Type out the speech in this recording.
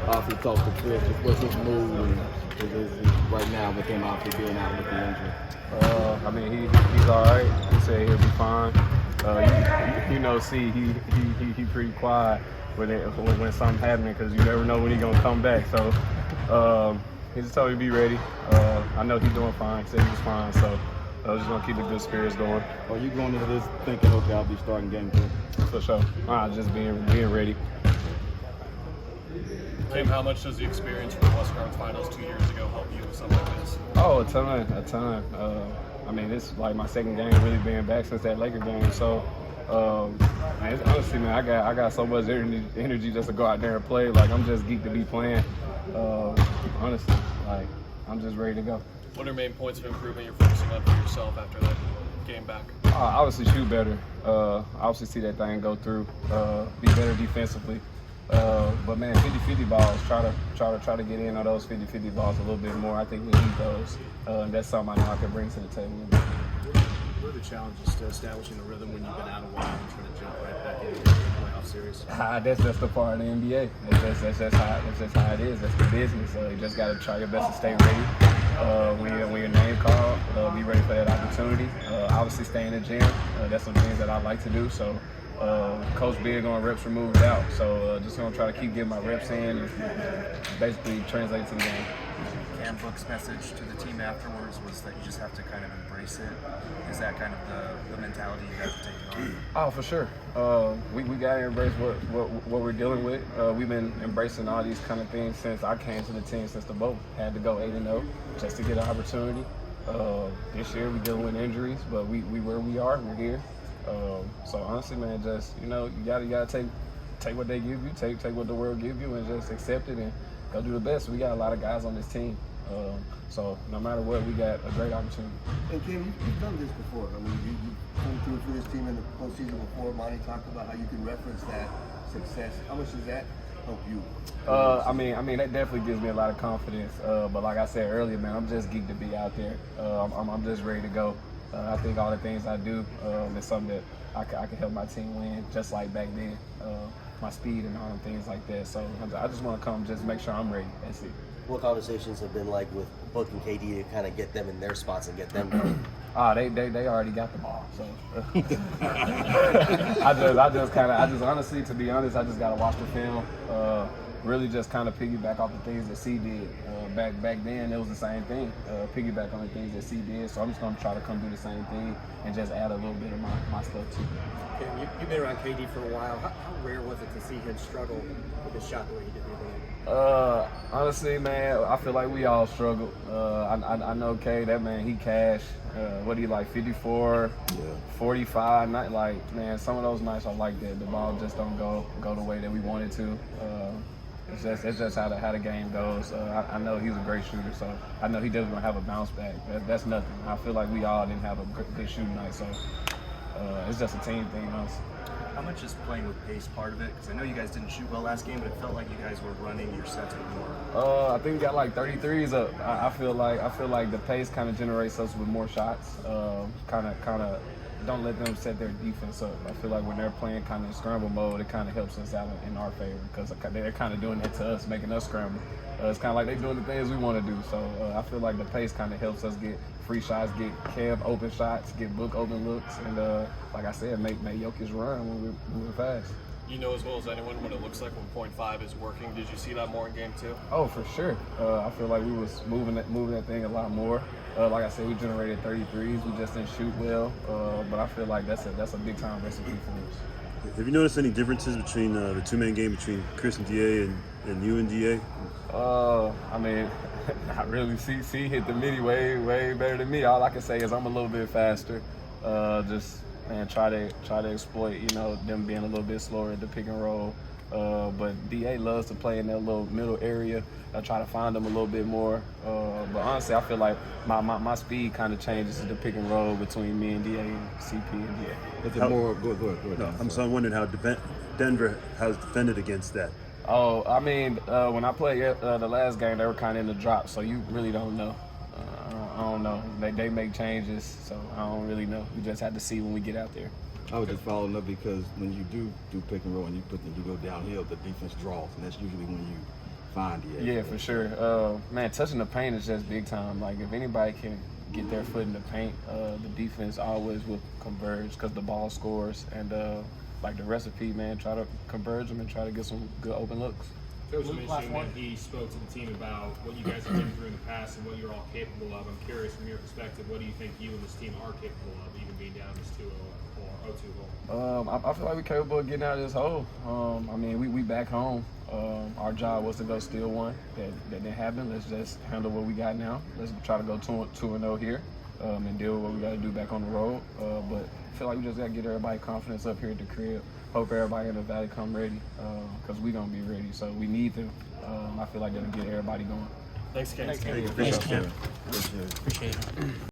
obviously talked to Chris. Just what's his mood and right now with him obviously being out with the injury? I mean, he's all right. He said he'll be fine. He pretty quiet when something happening because you never know when he's gonna come back. So he just told me to be ready. I know he's doing fine. He said he was fine. So I was just gonna keep the good spirits going. Are you going into this thinking, okay, I'll be starting game 2? For sure. Just being ready. Cam, how much does the experience from the Western Conference Finals 2 years ago help you with something like this? Oh, a ton. I mean, it's like my second game really being back since that Laker game. So, honestly, man, I got so much energy just to go out there and play. Like, I'm just geeked to be playing. Honestly, like, I'm just ready to go. What are main points of improvement you're focusing on for yourself after that game back? Obviously, shoot better. Obviously, see that thing go through. Be better defensively. But man, 50-50 balls. Try to get in on those 50-50 balls a little bit more. I think we need those. And that's something I know I can bring to the table. What are the challenges to establishing a rhythm when you've been out a while and trying to jump right back into the playoff series? That's just a part of the NBA. That's just how it is. That's the business. You just got to try your best to stay ready. When your name called, be ready for that opportunity. Obviously, stay in the gym. That's some things that I like to do. So. Coach big on reps removed out, so just gonna try to keep getting my reps in and basically translate to the game. Cam Book's message to the team afterwards was that you just have to kind of embrace it. Is that kind of the mentality you guys are taking on? Oh, for sure. We gotta embrace what we're dealing with. We've been embracing all these kind of things since I came to the team, since the boat had to go 8-0 just to get an opportunity. This year we dealing with injuries, but we where we are, we're here. So honestly, man, just you gotta take what they give you, take what the world give you, and just accept it and go do the best. We got a lot of guys on this team, so no matter what, we got a great opportunity. And Cam, you've done this before. I mean, you've come through for this team in the postseason before. Monty talked about how you can reference that success. How much does that help you? I mean, that definitely gives me a lot of confidence. But like I said earlier, man, I'm just geeked to be out there. I'm just ready to go. I think all the things I do is something that I can help my team win, just like back then. My speed and all them things like that. So I just want to come, just make sure I'm ready. That's it. What conversations have been like with Book and KD to kind of get them in their spots and get them going? They already got the ball. So I just honestly, to be honest, I just gotta watch the film. Really just kind of piggyback off the things that C did. Back then, it was the same thing. Piggyback on the things that C did. So I'm just gonna try to come do the same thing and just add a little bit of my stuff too. Cam, you've been around KD for a while. How rare was it to see him struggle with his shot the way he did the other night? Honestly, man, I feel like we all struggle. I know K, that man, he cash. What do you like, 54, 45? Not like, man, some of those nights are like that. The ball just don't go the way that we want it to. It's just how the game goes. I know he's a great shooter, so I know he doesn't gonna have a bounce back. That's nothing. I feel like we all didn't have a good shooting night, so it's just a team thing, honestly. How much is playing with pace part of it? Because I know you guys didn't shoot well last game, but it felt like you guys were running your sets more. I think we got like 33s up. I feel like the pace kind of generates us with more shots. Kind of don't let them set their defense up. I feel like when they're playing kind of in scramble mode, it kind of helps us out in our favor because they're kind of doing that to us, making us scramble. It's kind of like they're doing the things we want to do. So I feel like the pace kind of helps us get free shots, get Kev open shots, get Book open looks, and like I said, make Jokic run when we're moving fast. You know as well as anyone what it looks like when .5 is working. Did you see that more in game 2? Oh, for sure. I feel like we was moving that thing a lot more. Like I said, we generated 33s. We just didn't shoot well, but I feel like that's a big time recipe for us. Have you noticed any differences between the two-man game between Chris and DA and you and DA? I mean, not really. C hit the midi way better than me. All I can say is I'm a little bit faster. Just try to exploit, them being a little bit slower at the pick and roll. But DA loves to play in that little middle area. I try to find them a little bit more. But honestly, I feel like my speed kind of changes to the pick and roll between me and DA and CP and DA. Is it more? Go ahead. No, I'm wondering how Denver has defended against that. Oh, I mean, when I played the last game, they were kind of in the drop, so you really don't know. I don't know. They make changes, so I don't really know. We just have to see when we get out there. I was just following up because when you do pick and roll and you go downhill, the defense draws, and that's usually when you find DA. Yeah, for sure. Man, touching the paint is just big time. Like, if anybody can get their foot in the paint, the defense always will converge because the ball scores. And, like, the recipe, man, try to converge them and try to get some good open looks. Coach mentioned that he spoke to the team about what you guys have been through in the past and what you're all capable of. I'm curious, from your perspective, what do you think you and this team are capable of, even being down this 2-0 or 0-2 hole? I feel like we're capable of getting out of this hole. I mean, we back home. Our job was to go steal one. That didn't happen. Let's just handle what we got now. Let's try to go 2-0 here and deal with what we got to do back on the road. But I feel like we just got to get everybody confidence up here at the crib. Hope everybody in the Valley come ready because we're going to be ready. So we need them. I feel like that'll get everybody going. Thanks, Cam. Appreciate it. Appreciate it.